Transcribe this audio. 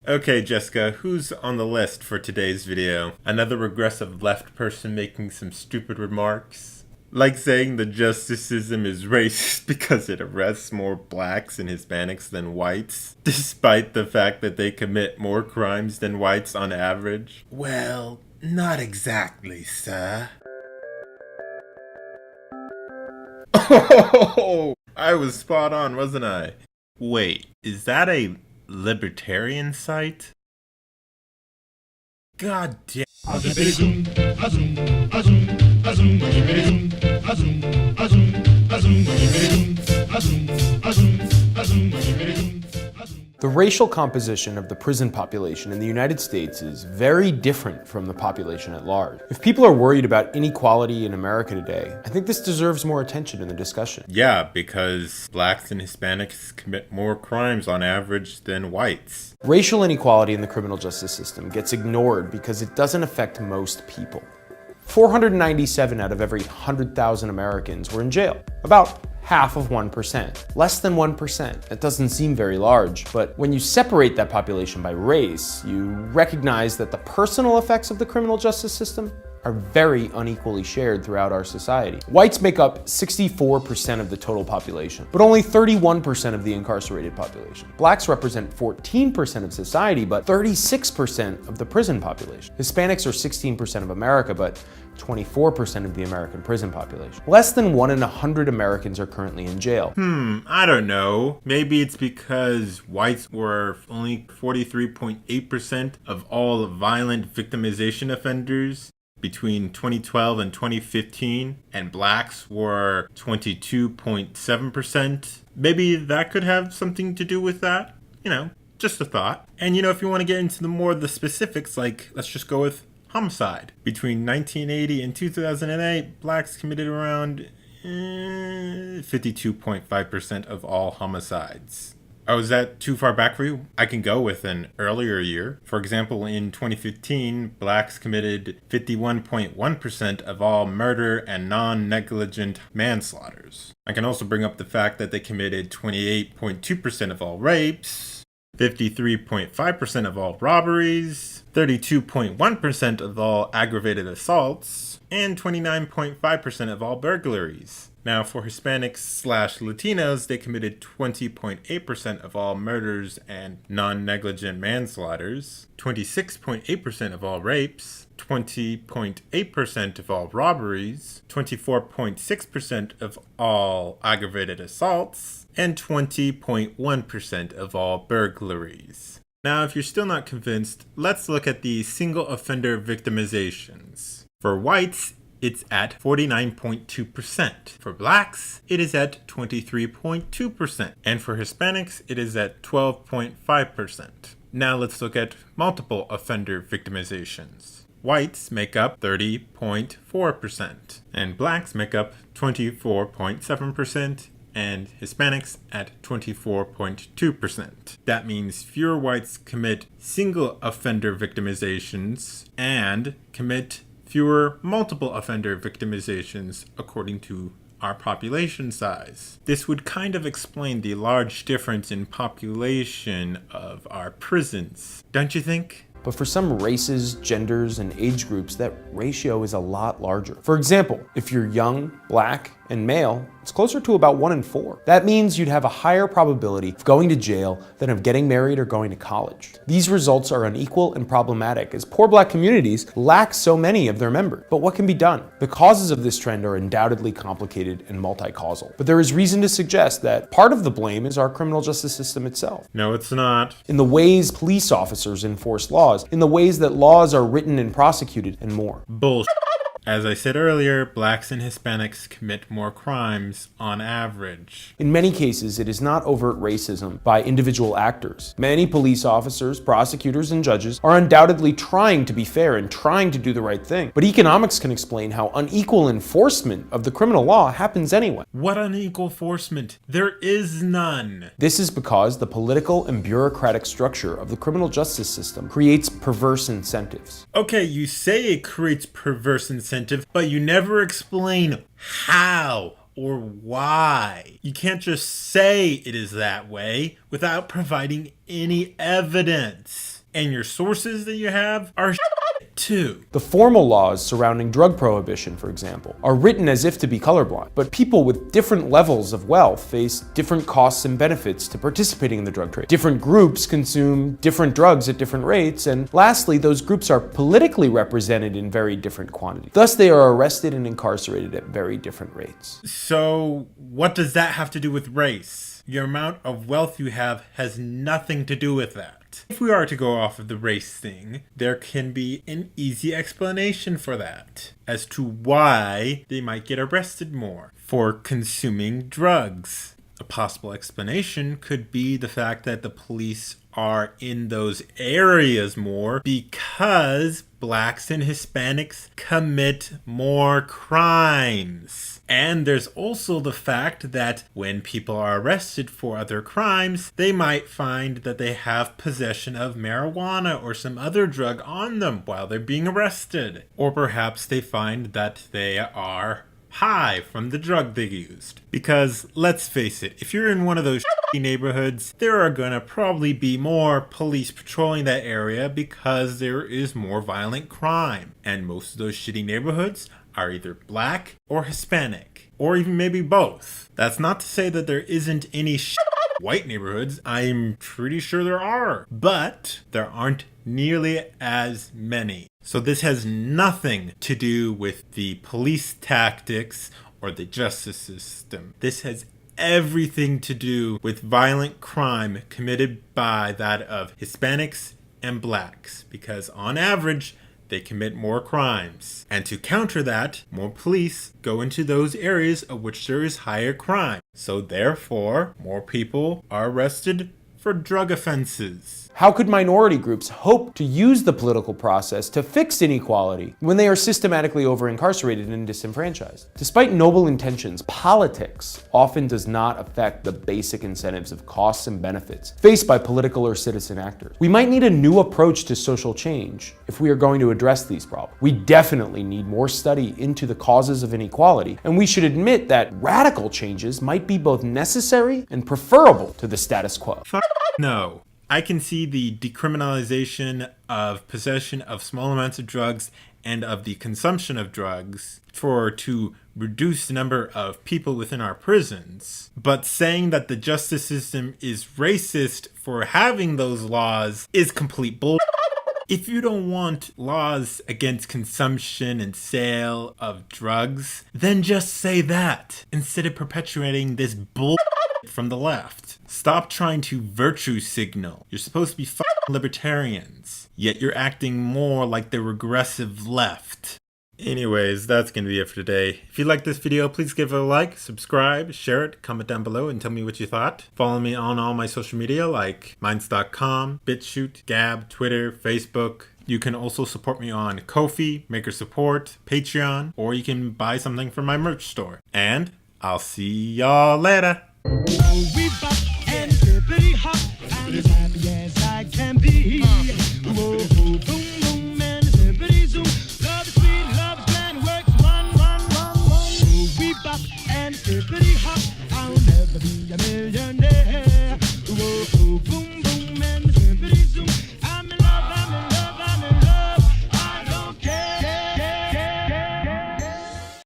Okay, Jessica, who's on the list for today's video? Another regressive left person making some stupid remarks? Like saying the justice system is racist because it arrests more blacks and Hispanics than whites, despite the fact that they commit more crimes than whites on average? Well, not exactly, sir. Oh, I was spot on, wasn't I? Wait, is that a libertarian site? God damn. The racial composition of the prison population in the United States is very different from the population at large. If people are worried about inequality in America today, I think this deserves more attention in the discussion. Yeah, because blacks and Hispanics commit more crimes on average than whites. Racial inequality in the criminal justice system gets ignored because it doesn't affect most people. 497 out of every 100,000 Americans were in jail, about half of 1%. Less than 1%. That doesn't seem very large, but when you separate that population by race, you recognize that the personal effects of the criminal justice system are very unequally shared throughout our society. Whites make up 64% of the total population, but only 31% of the incarcerated population. Blacks represent 14% of society, but 36% of the prison population. Hispanics are 16% of America, but 24% of the American prison population. Less than 1 in 100 Americans are currently in jail. I don't know. Maybe it's because whites were only 43.8% of all violent victimization offenders between 2012 and 2015, and blacks were 22.7%. Maybe that could have something to do with that. Just a thought. And if you want to get into the specifics, like let's just go with homicide. Between 1980 and 2008, blacks committed around 52.5% of all homicides. Oh, is that too far back for you? I can go with an earlier year. For example, in 2015, blacks committed 51.1% of all murder and non-negligent manslaughters. I can also bring up the fact that they committed 28.2% of all rapes, 53.5% of all robberies, 32.1% of all aggravated assaults, and 29.5% of all burglaries. Now, for Hispanics/Latinos, they committed 20.8% of all murders and non-negligent manslaughters, 26.8% of all rapes, 20.8% of all robberies, 24.6% of all aggravated assaults, and 20.1% of all burglaries. Now, if you're still not convinced, let's look at the single offender victimizations. For whites, it's at 49.2%. For blacks, it is at 23.2%. And for Hispanics, it is at 12.5%. Now let's look at multiple offender victimizations. Whites make up 30.4%, and blacks make up 24.7%, and Hispanics at 24.2%. That means fewer whites commit single offender victimizations and commit fewer multiple offender victimizations according to our population size. This would kind of explain the large difference in population of our prisons, don't you think? But for some races, genders, and age groups, that ratio is a lot larger. For example, if you're young, black, and male, it's closer to about 1 in 4. That means you'd have a higher probability of going to jail than of getting married or going to college. These results are unequal and problematic as poor black communities lack so many of their members. But what can be done? The causes of this trend are undoubtedly complicated and multi-causal. But there is reason to suggest that part of the blame is our criminal justice system itself. No, it's not. In the ways police officers enforce laws, in the ways that laws are written and prosecuted, and more. Bullshit. As I said earlier, blacks and Hispanics commit more crimes on average. In many cases, it is not overt racism by individual actors. Many police officers, prosecutors, and judges are undoubtedly trying to be fair and trying to do the right thing. But economics can explain how unequal enforcement of the criminal law happens anyway. What unequal enforcement? There is none. This is because the political and bureaucratic structure of the criminal justice system creates perverse incentives. Okay, you say it creates perverse incentives, but you never explain how or why. You can't just say it is that way without providing any evidence. and your sources that you have are too. The formal laws surrounding drug prohibition, for example, are written as if to be colorblind, but people with different levels of wealth face different costs and benefits to participating in the drug trade. Different groups consume different drugs at different rates, and lastly, those groups are politically represented in very different quantities. Thus, they are arrested and incarcerated at very different rates. So, what does that have to do with race? Your amount of wealth you have has nothing to do with that. If we are to go off of the race thing, there can be an easy explanation for that as to why they might get arrested more for consuming drugs. A possible explanation could be the fact that the police are in those areas more because blacks and Hispanics commit more crimes. And there's also the fact that when people are arrested for other crimes, they might find that they have possession of marijuana or some other drug on them while they're being arrested. Or perhaps they find that they are high from the drug they used. Because let's face it, if you're in one of those neighborhoods, there are gonna probably be more police patrolling that area because there is more violent crime. And most of those shitty neighborhoods are either black or Hispanic, or even maybe both. That's not to say that there isn't any white neighborhoods. I'm pretty sure there are, but there aren't nearly as many. So this has nothing to do with the police tactics or the justice system. This has everything to do with violent crime committed by that of Hispanics and blacks, because on average, they commit more crimes. And to counter that, more police go into those areas of which there is higher crime. So therefore, more people are arrested for drug offenses. How could minority groups hope to use the political process to fix inequality when they are systematically over-incarcerated and disenfranchised? Despite noble intentions, politics often does not affect the basic incentives of costs and benefits faced by political or citizen actors. We might need a new approach to social change if we are going to address these problems. We definitely need more study into the causes of inequality, and we should admit that radical changes might be both necessary and preferable to the status quo. No. I can see the decriminalization of possession of small amounts of drugs and of the consumption of drugs to reduce the number of people within our prisons. But saying that the justice system is racist for having those laws is complete bull. If you don't want laws against consumption and sale of drugs, then just say that instead of perpetuating this bull from the left. Stop trying to virtue signal. You're supposed to be libertarians, yet you're acting more like the regressive left. Anyways, that's gonna be it for today. If you liked this video, please give it a like, subscribe, share it, comment down below, and tell me what you thought. Follow me on all my social media like Minds.com, BitChute, Gab, Twitter, Facebook. You can also support me on Ko-fi, Maker Support, Patreon, or you can buy something from my merch store. And I'll see y'all later. We bop and hippity hop, I'm as happy as I can be. Whoa, boom, boom, and hippity zoom. Love is sweet, love is grand, works, run. We bop and hippity